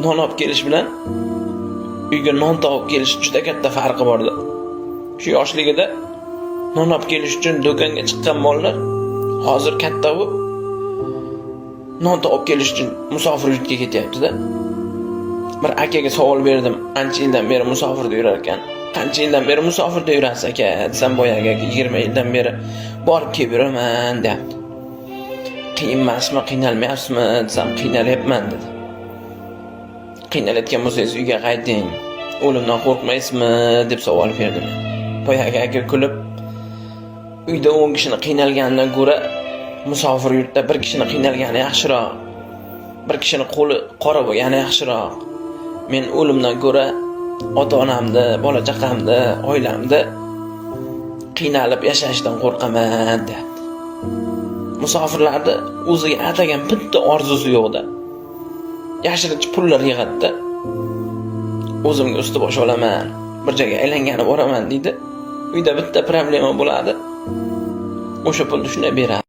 non olib kelish bilan uyga non topib kelish juda katta farqi bor edi. Shu yoshligida non olib kelish uchun do'konga chiqqan bolalar hozir katta bo'lib non topib kelish uchun musofir yurtga ketyapti-da. Bir akaga savol berdim, ancha yildan beri musofirda yurar ekan. Qancha yildan beri musofirda yurasiz aka? Desam boyagi aka 20 yildan beri borib kelib yuraman deyapti. Qiyin emasmi, qiynalmayapsizmi desam, qiynalyapman dedi. Qiynalayotgan bo'lsangiz uyga qayting. O'limdan qo'rqmaysizmi deb savol berdim. Boyagi aka kulib, uyda 10 kishini qiynalganidan ko'ra musofir yurtda bir kishini qiynalgani yaxshiroq. Bir kishini qo'li qora bo'lgani yaxshiroq. Men o'limdan ko'ra ota-onamni, bola-chaqamni, oilamni qiynalib yashashdan qo'rqaman dedi. Musofirlarda o'ziga atagan bitta orzusi yo'qda. Yashirincha pullar yig'adi-da. O'zimga usti bosh olaman, bir joyga aylanganib boraman deydi. Uyda bitta problema bo'ladi. O'sha pulni shunday beradi.